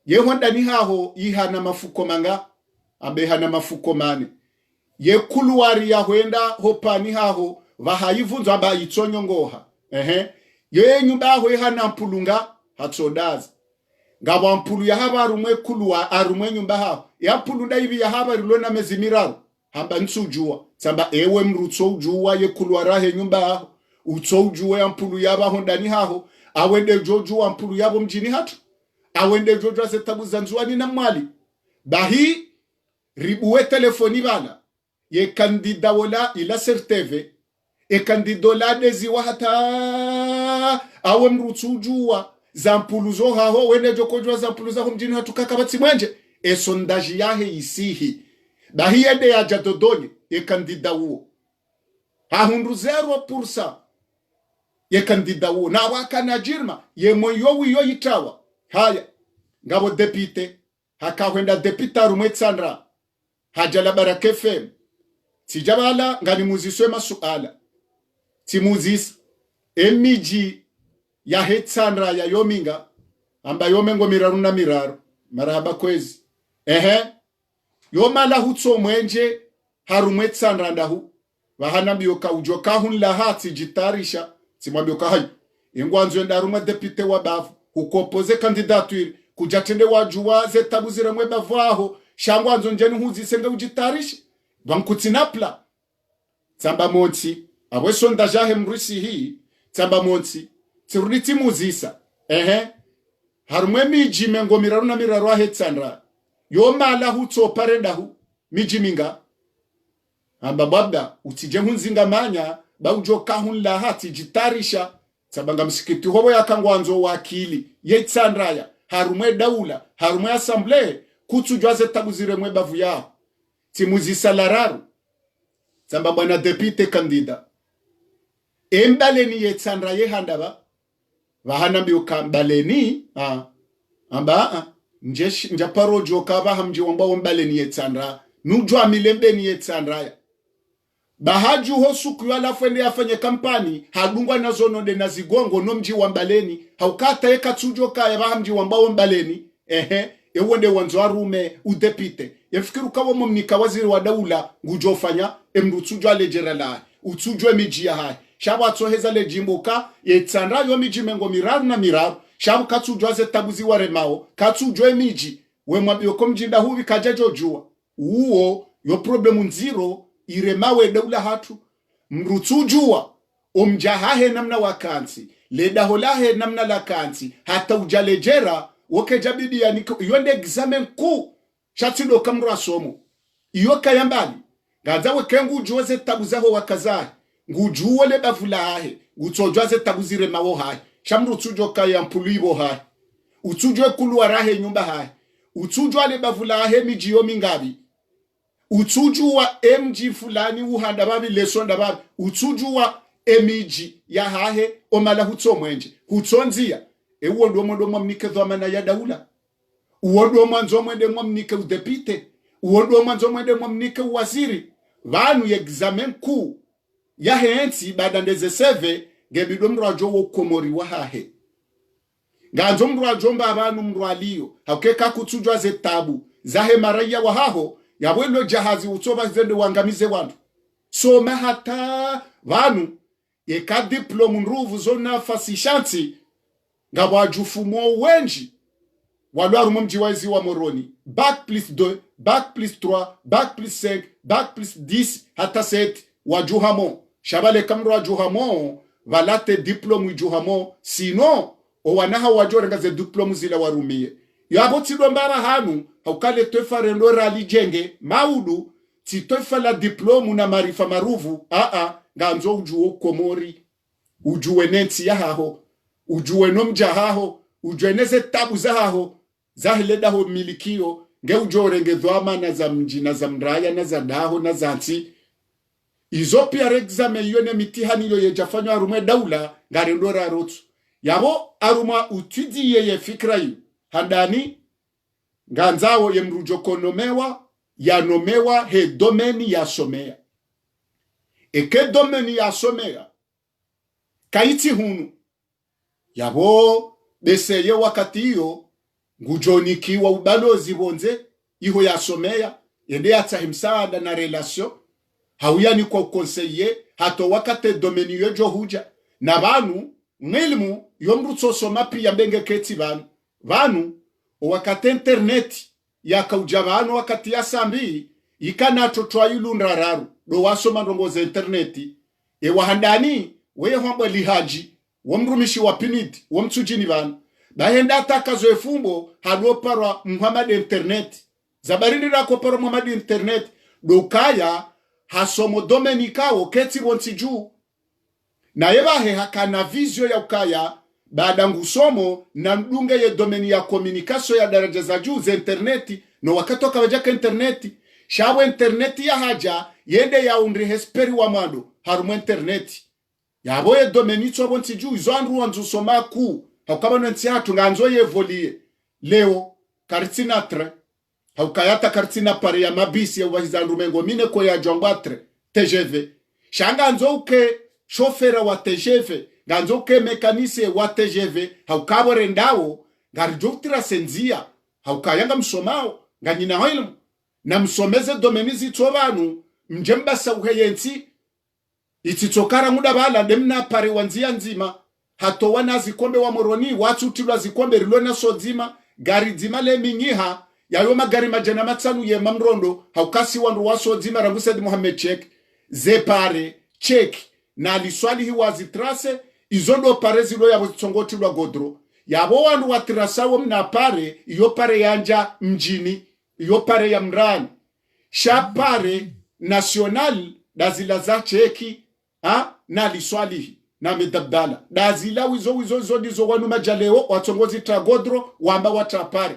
yehonda ni haho ihana mafuko manga hana mafuko mane ye kuluari ya huenda hopani haho vahayivunzo aba itonyo ngoha ye nyumba aho ihana mpulunga hatsodaza ngaba mpulu ya haba arumwe kuluwa arumwe nyumba haho ya mpulunda hivi ya haba rilona mezimiraru hamba nsujua samba ewe mrutso ujua ye kuluara he nyumba haho utso ujua ya mpulu yaba hondani haho awende jojua mpulu yabo mjini hatu awende jojua zetabu zanzuani na mwali bahi ribuwe telefoni bana ye kandida wala ila serteve e kandidola deziwa hata awe mrutujua zampuluzo haho wene jokojwa zampuluza ho mjini hatukaka batsi mwenje e sondaji yahe isihi bahiyede ya jadodonye ye kandida uo hahundu 0% ye kandida uo na wakana jirma ye moyo yo yitawa haya ngabo depute hakahwenda deputa rumwe tsandra hajala Baraka FM tijabala ngani muziswe masuala timuzis emiji ya hetsandra ya yominga amba yomengo miraru na miraru marahaba kwezi yomala hutso mwenje harumwe tsandra ndahu vahana biyoka ujoka hun lahati jitarisha simwambioka hayo ingwanzo ndarumwe depute wa bavu hukopoze kandidaturi kujatende wajua zetabuzira mwe bavaho shangwanzo njeni huzi senge ujitarisha vankutsinapla tsamba monti abwe sonda jahe mrisi hii tsamba monti tsiruniti muzisa harumwe miji mengo miraru na miraru ahetsandra yomala hutso parendahu miji minga amba babda utije hunzinga manya baujoka hun lahati jitarisha tsabanga msikiti hobo yakangwanzo wakili yetsandraya harumwe daula harumwe assemblee kutsujwaze tabuzire mwe bavu yao timuzisa lararu tsamba bwana depute kandida embaleni yetsandraye handaba vahana biuka mbaleni amba njaparo joka bahamji wamba ombaleni yetsandra nujwa milembeni yetsandraya bahaju hosuku yala fende afanye kampani hadungwa na zonode na zigongo no mji wambaleni haukata eka tsujo kaya bahamji wamba ombaleni ewonde wanzo arume udepite yefikiru kawo mumnika waziri wa daula ngujofanya emrutsujo alejera la utsujo miji ya hai shabu atsoheza le jimboka yetsandra yo miji mengo miraru na miraru shabu katsujo aze tabuzi waremao katsujo miji we mwabio komjinda huvi kajajo jua uo yo problemu nziro iremawe daula hatu mrutsujua omjahahe namna wakansi ledaholahe namna lakansi hata ujalejera woke jabidi ya niko yonde examen ku shatido kamru asomo iyo kayambali gazawe kengu ujuweze tabuzaho wakazahe ngujuwe le bavulahe ngutsojwaze tabuzire mawo hai shamru tsujo kaya mpulibo hai utsujwe kuluwa rahe nyumba hai utsujwa le bavulahe mijiyo mingabi utsujua mg fulani uhanda babi lesonda babi utsujua emiji ya hahe omala hutso mwenje hutsonzia ewo ndo mondo mwamnike dhamana ya daula uwo ndo mwanzo mwende mwamnike udepite uwo ndo mwanzo mwende mwamnike waziri vanu ya examen ku ya hensi badandeze seve gebido mrajo wo komori wa hahe ganzo mrajo mba abantu mrwaliyo hakeka kutsujwa ze tabu zahe maraya wa haho yabwelo jahazi utsoba zende wangamize wantu so mahata vanu yeka diploma nruvu zona fasishanti ngabwajufumo wenji walwaru mumji waizi wa moroni bac plus 2 bac plus 3 bac plus 5 bac plus 10 hata 7 wajuhamo shabale kamro wajuhamo valate diploma wajuhamo sino o wanaha wajorenga ze diploma zile warumie yabo tido mbara hanu haukale toefa rendo rali jenge maudu ti toefa la diploma na marifa maruvu ganzo ujuo komori ujuwe nenti ya haho ujuwe nomja haho ujuwe neze tabu za haho zahileda ho milikio nge ujorenge dhwama na za mji na za mraya na za daho na za nti izo pia examen yone mitihani yo yejafanywa arumwe daula ngarendora rotu yabo aruma utidi yeye fikra yu handani nganzawo ye mrujoko nomewa ya nomewa he domeni ya somea eke domeni ya somea kaiti hunu yabo beseye wakati hiyo ngujonikiwa ubalozi bonze iho ya somea yende yata himsaada na relation hawiyani kwa konseye hato wakate domeni yojo huja na vanu ngilmu yomrutso soma pia mbenge keti vanu wakati internet yakauja vanu wakati ya sambi ikana totwa yulunrararu do wasoma ndongo za interneti wahandani weye hwamba lihaji wamrumishi wa pinid wamtsujini vanu bahenda takazo efumbo hadoparwa Muhammad internet zabarindi rako para Muhammad internet dokaya hasomo domenikao keti wonsi juu na yebahe hakana vizio ya ukaya baada ngusomo na mdunge ye domeni ya komunikasyo ya daraja za juu za interneti no wakati wakawajaka interneti shawe interneti ya haja yende ya unri hesperi wa mado harumu interneti yabo ye domeni cho bonsi juu izo anru wanzu soma ku haukaba nwensi hatu nganzo ye volie leo karitsina tre haukayata karitsina pare ya mabisi ya wahizanru mengo mine ko ya jongwatre TGV shanga nzo uke shofera wa TGV ganzo ke mekanise wa TGV haukabo rendao garjoktira senzia haukayanga msomao nganyina hoilu na msomeze domenizi tsobanu mjemba sauheyensi ititokara muda bala demna pare wanzia nzima hato wana zikombe wa moroni watu tilwa zikombe rilona sozima gari dzima le minyiha yayo magari majana matsanu ye mamrondo haukasi wandu waso dzima rangusedi Mohamed Chek zepare check na liswali hiwazi trase izondo pare zilo yabo tsongoti lwa godro yabo wandu watrasawo mna pare iyo pare yanja mjini iyo pare ya mrani shapare national dazila za cheki na liswali na medabdala dazila wizo dizo wanu majaleo watongozi tragodro wamba watrapare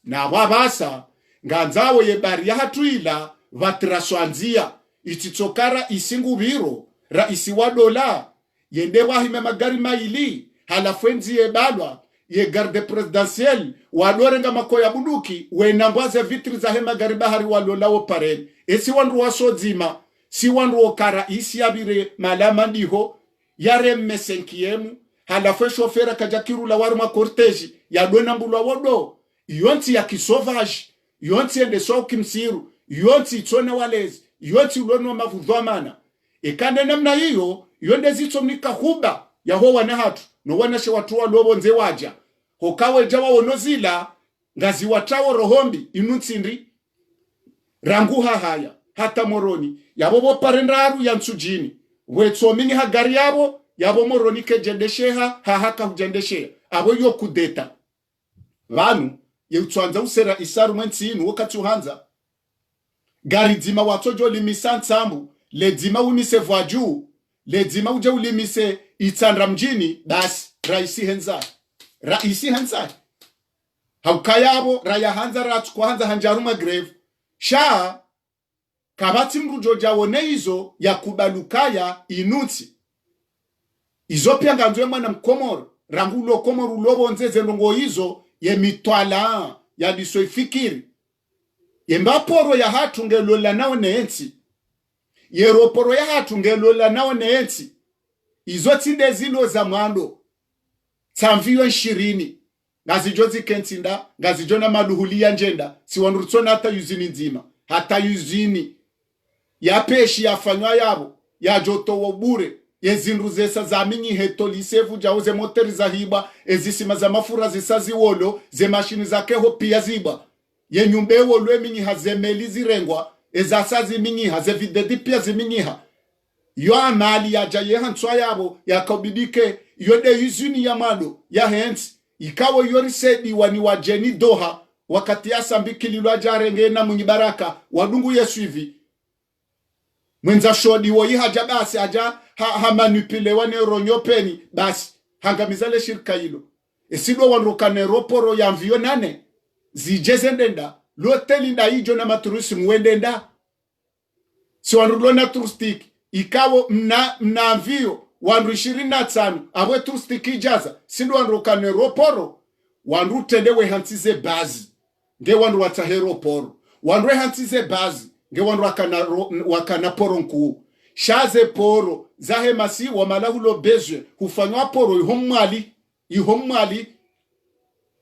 na wabasa nganzawo ye bari ya hatuila vatraswanzia ititokara isingubiro raisi wa dola yende wahime magari maili halafwenzi ye balwa ye garde presidentiel wadorenga makoya buduki wenambwaze vitri za hema gari bahari walolawo pareni esi wandu wasozima si wandu okara isi yabire malama ndiho yare mmesenkiemu halafwe shofera kajakiru la waruma korteji ya dona mbulwa wodo yonti ya kisovaji yonti ende soki msiru yonti itona walezi yonti ulono mavudhwamana ekande namna hiyo yonde zito mnika huba ya ho wana hatu no wana she watu wa lobo nze waja hokawe jawa onozila ngazi watawo rohombi inutsindri ranguha haya hata moroni yabobo parendaru ya nsujini wetsomingi hagari yabo moroni kejendesheha hahaka hujendesheha abo yo kudeta vanu yeutwanza usera isaru mwensinu wakati uhanza gari dzima watojo limisa nsambu le dzima umise vwaju le dzima uje ulimise itsandra mjini basi raisi henza haukayabo raya hanza ratu kwa hanza hanjaruma grave shaa kabati mrujo jawone izo ya kubalukaya inutsi izo pia nganzwe mwana mkomoro rangulo komoro lobo nzeze ndongo izo ye mitwala ya diso ifikiri ye mbaporo ya hatu ngelola nao neensi ye roporo ya hatu ngelola nao neensi izo tinde zilo za mwando tsamviyo 20 ngazijozi kentinda ngazijona maduhulia njenda si wanrutsona hata yuzini nzima hata yuzini ya peshi yafanywa yabo ya joto wobure yezindruzesa za minyi heto lisevu jauze moteri za hiba ezisima za mafura zisazi wolo ze mashini za keho pia ziba ye nyumbe wolo minyi hazemeli zirengwa ezasazi minyi hazevidedi pia ziminyiha yo amali ya jaye hanswa yabo ya kabidike yode yuzuni ya mado ya hens ikawo yorisedi wani wajeni doha wakati ya sambiki lilwa jarenge na mwenye baraka wadungu yesu hivi mwenza shodi woyi haja basi haja manipile wane ronyopeni basi hangamizale shirika hilo esido wanrukane roporo ya mvio nane zijeze ndenda loteli nda hijo na maturusi mwendenda si wanrulona turistiki ikawo mna mvio wanru 25 awe turistiki ijaza sido wanrukane roporo wanru tendewe hantize bazi nge wanru watahe roporo wanru hantize bazi nge wanru wakana poro nkuu shaze poro zahe masi wa malahulo bezwe hufanywa poro ihomwali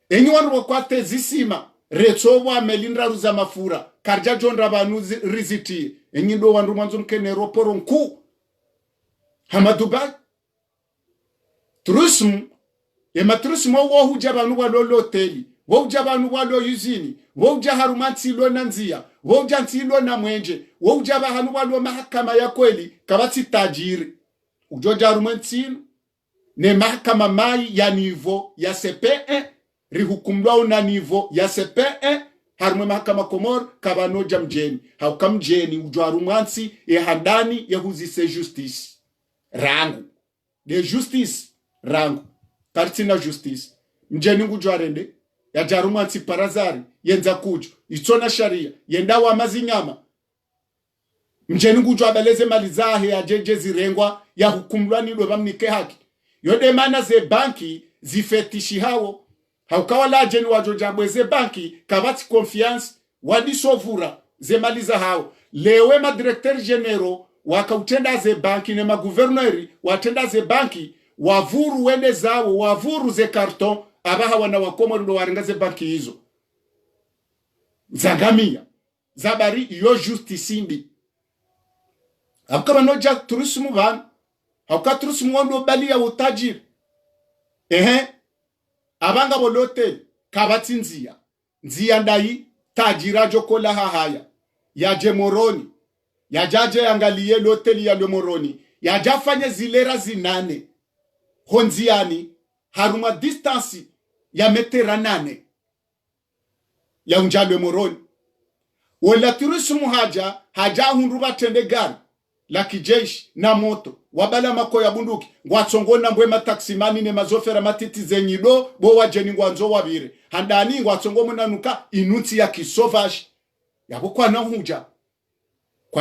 enyi wanru wakwate zisima reto wa melindra ruza mafura karja jonra banu riziti enyi ndo wanru mwanzo mkene roporo nkuu hamadubai tourism tourism wo huja banu walolo hoteli wo huja banu walo yuzini wo huja harumanti lo nanzia wo huja ntilo na mwenje wo huja bahanu walo mahakama ya kweli kabati tajiri ujoja harumanti ne mahakama mai ya nivo ya CP1 rihukumlwa na nivo ya CP1 harumwe mahakama Komor kabanoja mjeni hauka mjeni ujwaru mwansi handani ya huzise justice rangu de justice rangu kartina justice mjeni ngujwarende ya jaru mwansi parazari yenza kujo itona sharia yenda wa mazinyama mjeni ngujwabeleze mali zahe ya jeje zirengwa ya hukumlwa nilo bamnike haki yode mana ze banki zifetishi hawo haukawa la jeni wajojabwe ze banki kabati confiance wadisovura ze maliza hao lewe madirekter genero wakautenda ze banki ne maguverneri watenda ze banki wavuru wende zao wavuru ze karton abaha wana wakomo ndo warenga ze banki hizo zagamia zabari iyo justice imbi haukawa noja turismu van hauka turismu wando bali ya utajiri abanga bolote kabati nzia ndai tajira jokola hahaya yaje moroni yajaje angalie loteli ya moroni yajafanye zilera zinane honziani haruma distance ya metera 8 ya unjalo moroni wala turismu haja hunruba tende gari la kijeshi na moto wabala mako ya bunduki ngwatsongona mbwe mataksimani ne mazofera matiti zenyido bo wajeni ngwanzo wabire handani ngwatsongo munanuka inuti ya kisovash yabo kwa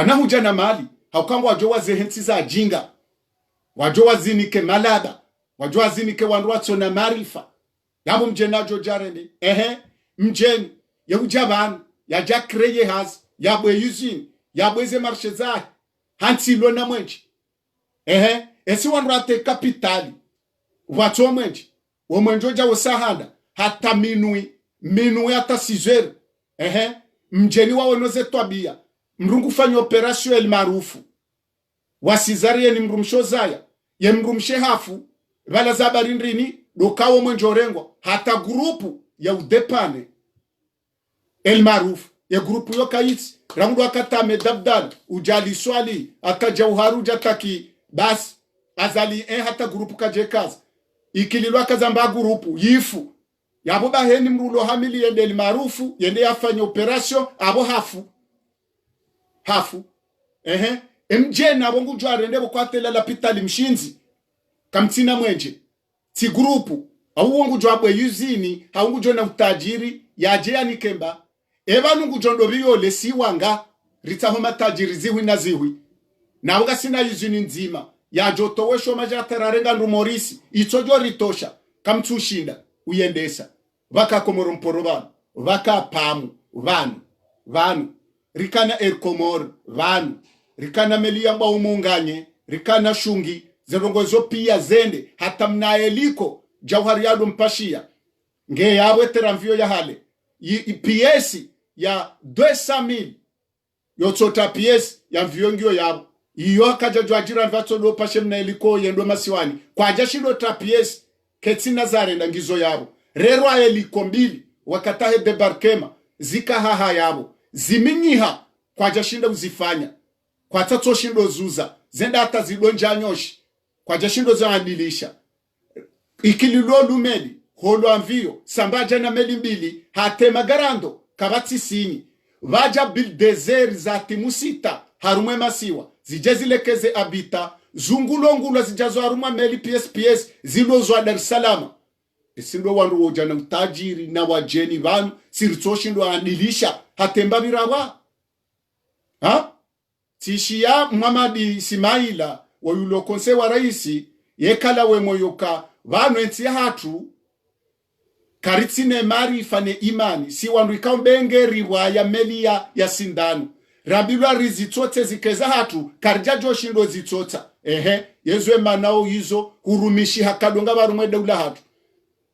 nahuja na mali haukango wajo wazehensi za jinga wajo wazinike malaba wajo wazinike wanruatso na marifa yabo mjenajo jarende mjeni ya ujabani ya jakreye haz yabwe yuzini yabwe ze marshe zahe hansi lona mwenji esi wanrate kapitali wato mwenji womwenjoja wasahanda hata minui hata 6 heures mjeni wao noze twabia mrungu fanya operation el maarufu wasizarie ni mrumsho zaya ye mrumshe hafu bala zabarindrini dokawo mwenjorengwa hata grupu ya udepane el maarufu ya grupu yokaitsi rangu akatame dabdal ujali swali akajauharu jataki bas azali hata grupu kajekaza ikililwa kazamba grupu yifu yabo baheni mrulo hamili yende maarufu yende yafanya operation abo hafu mjena abongu jwarende bokwatela la pitali mshinzi kamtsina mwenje ti grupu awungu jwabwe yuzini haungu jona utajiri yaje yanikemba eba nungu jondo biyo lesiwanga ritaho matajiri ziwi na ziwi na uga sina yuzini nzima ya joto wesho majatararenga rumorisi itojo ritosha kamtushinda uyendesa vaka komoro mporobano vaka pamu vanu rikana erkomor vanu rikana meliamba umunganye rikana shungi zerongozo pia zende hata mnaeliko jauhari yado mpashia nge yawe teramvio ya hale PS ya 200,000 yotsota PS ya mviongio yabo iyo akaja jwajira mvatso do pashe mnaeliko yendo masiwani kwa jashindo ta PS ketsina zarenda ngizo yabo rero ayeliko mbili wakatahe debarkema zika haha yabo ziminyiha kwa jashinda uzifanya kwa tatso shindo zuza zenda hata zidonja nyoshi kwa jashindo zaadilisha ikililo lumeli holo amvio sambaja na meli mbili hate magarando kabati sinyi vaja bil desert za timusita harumwe masiwa zijezilekeze abita zungulongula zijazo harumwa meli PS zilozwa Dar es Salaam isindo wandu wojana utajiri na wajeni vanu siritoshindo andilisha hatemba birawa tishia Muhammadi Ismaila wa yulo konse wa raisi yekala we moyoka vanu enti hatu karitsine marifa ne imani si wandu ikambenge riwaya melia ya sindano rabilwa rizitote zikeza hatu karja joshindo zitota yezwe manao hizo hurumishi hakadonga barumwe daula hatu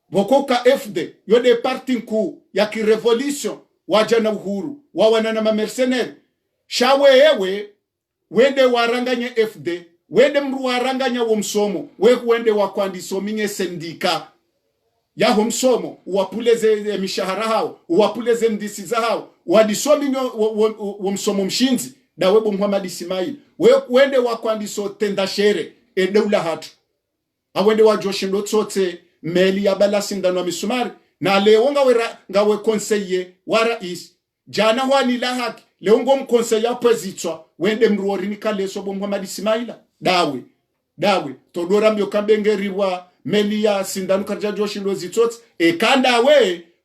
bokoka FD yode parti nku ya kirevolution wajana uhuru wawana na mamercenaire shawe ewe wende waranganye FD wende mru waranganya wo msomo wende wakwandisominye sendika ya homsomo uwapuleze mishahara hao uwapuleze ndisiza hao wadisominyo wo msomo mshinzi da webo Muhammad Ismail wende wakwandiso tenda shere edeula hatu awende wajoshindo tsote meli ya bala sindano misumari na leo ngawe conseiller wa rais jana wani la haki leongo mkonse ya pwezitwa wende mruori nikaleso bo Muhammad Ismaila dawe todora mbyo kambengeriwa meli ya sindanu karja joshindo zitsotsi kanda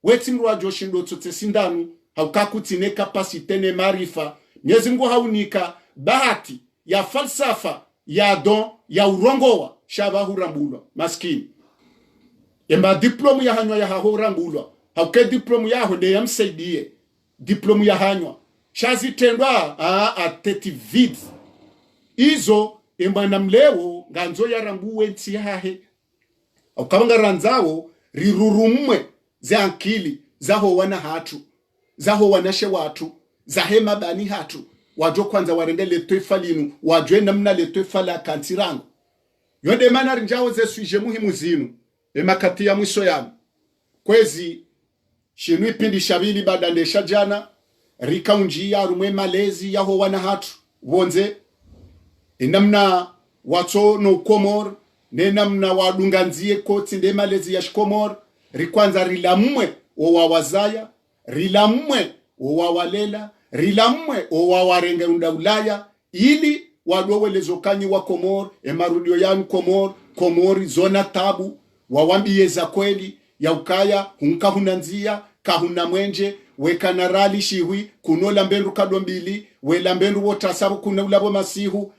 weti mruwa joshindo tsotse sindanu haukakutine kapasite ne marifa Mwenyezi Mungu haunika bahati ya falsafa ya don ya urongowa shaba hurambulwa maskini emba diplomu ya hanywa ya hahurambulwa hauke diplomu ya honde ya msaidie diplomu ya hanywa shazi tendwa ateti vid izo emba na mleo nganzo ya rambuwe nti hahe aukabanga ranzao rirurumwe za ankili zaho wana hatu zaho wanashe watu zahema bani hatu wajo kwanza warenge letwefa linu wajwe namna letwefa la kantirangu yonde mana rinjao ze suije muhimu zinu emakati ya mwiso yanu kwezi shinu ipindi shabili badandesha jana rika unjia rumwe malezi yaho wana hatu wonze namna wato no komor namna wadunganzie koti nde malezi ya shikomor rikwanza rilamwe owawazaya rilamwe owawalela rilamwe owawarenge unda Ulaya ili wadowelezo kanyi wa Komor emarudio yanu Komori zona tabu wawambie za kweli ya ukaya hunka hunanzia kahuna mwenje wekanarali shiwi kunola mbendu kadombili wela mbendu wotasabu kuna ulabo masihu